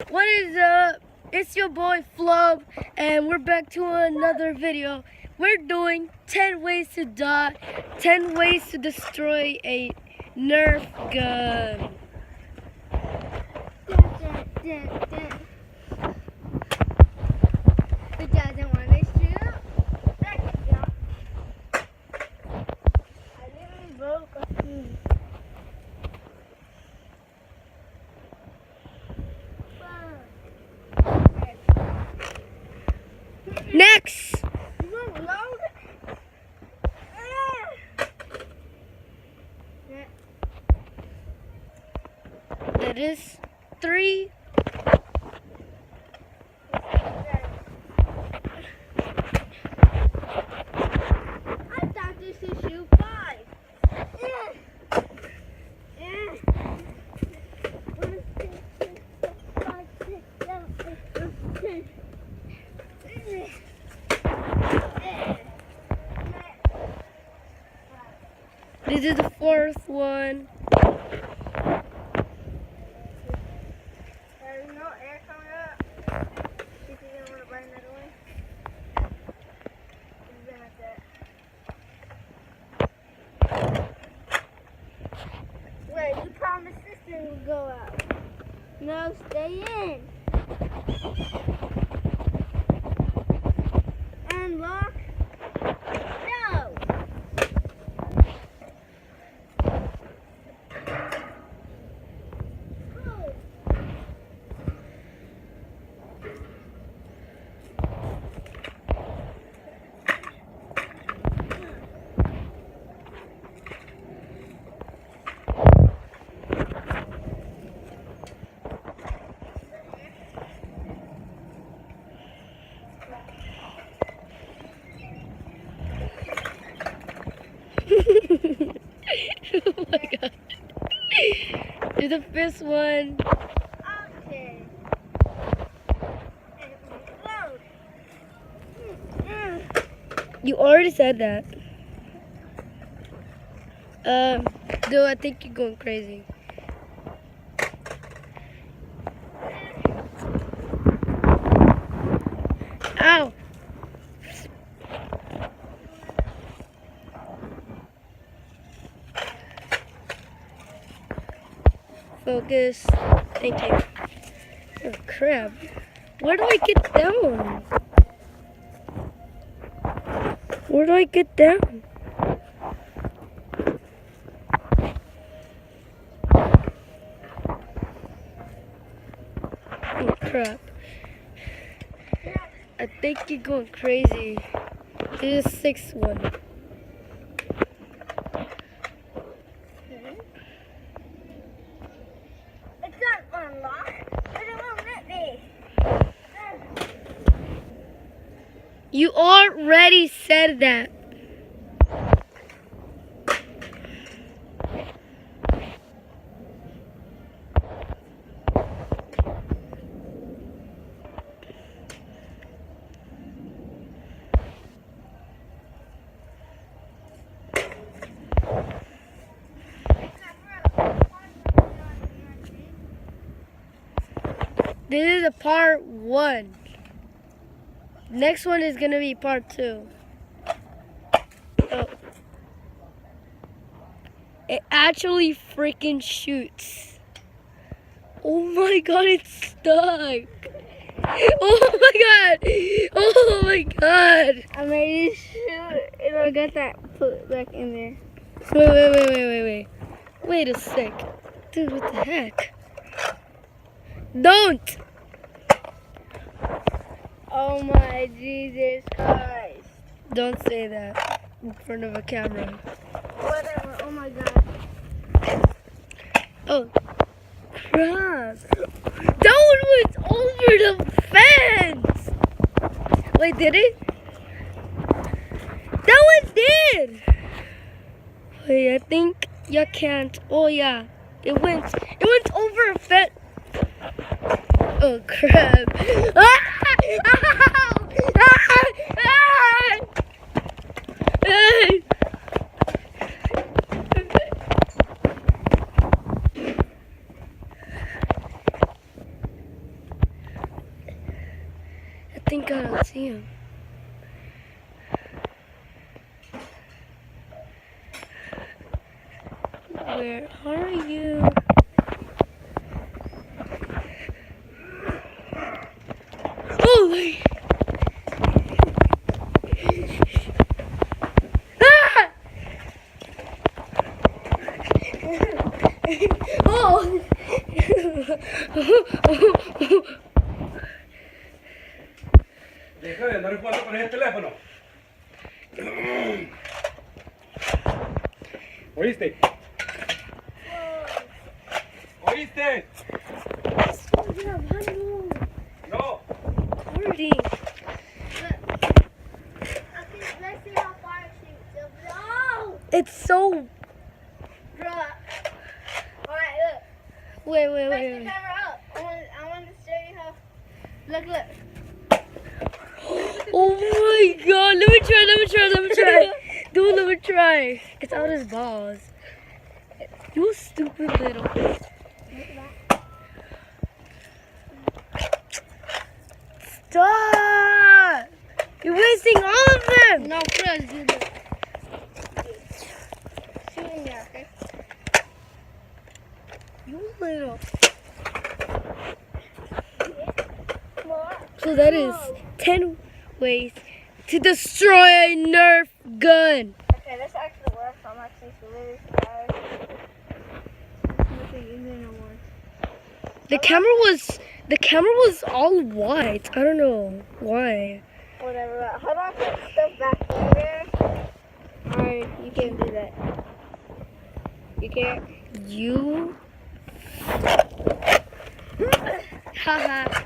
What is up? It's your boy Flub, and we're back to another video. We're doing 10 ways to die, 10 ways to destroy a NERF gun. Who doesn't want to shoot? I literally broke a piece. Next! You won't load it? That is 3. I thought this would shoot 5. This is the 4th one. There's no air coming up. You think you want to burn that away? Wait, you promised this thing would go out. No, stay in. Unlock. No. Oh. Oh my god. This is the 5th one. Okay. Load. You already said that. Dude, I think you're going crazy. Ow! Focus. Thank you. Oh crap. Where do I get down? Where do I get down? Oh crap. I think you're going crazy. This is the 6th one. It's not unlocked, but it won't let me. You already said that. This is a part 1. Next one is gonna be part 2. Oh. It actually freaking shoots. Oh my god, it's stuck. Oh my god. Oh my god. I made it shoot, and I got that put back in there. Wait. Wait a sec. Dude, what the heck? Don't! Oh my Jesus Christ. Don't say that in front of a camera. Whatever, oh my God. Oh, crap. That one was over the fence! Wait, did it? That one did! Wait, I think you can't. Oh yeah, it went over a fence. Oh crap. Ah! Ow! Ah! Ah! think I don't see him. Where are you? Holy! Ah! Oh! Deja de andar jugando con ese teléfono. ¿Oíste? ¿Oíste? No. Already. Let's see how far it shoots. No! It's so. Bruh. Alright, look. Wait. Place the camera up. I want to show you how. Look. Oh my god, let me try. Dude, let me try. It's out his balls. You stupid little. Stop! You're wasting all of them! No, Chris, do this. Shoot in there, okay? You little. More. So that is 10 ways to destroy a NERF gun. Okay, this actually works. I'm actually really surprised. Okay, you're gonna work. The camera was all white. I don't know why. Whatever. Hold on, put stuff back there. Alright, you can't do that. You can't. You. Haha.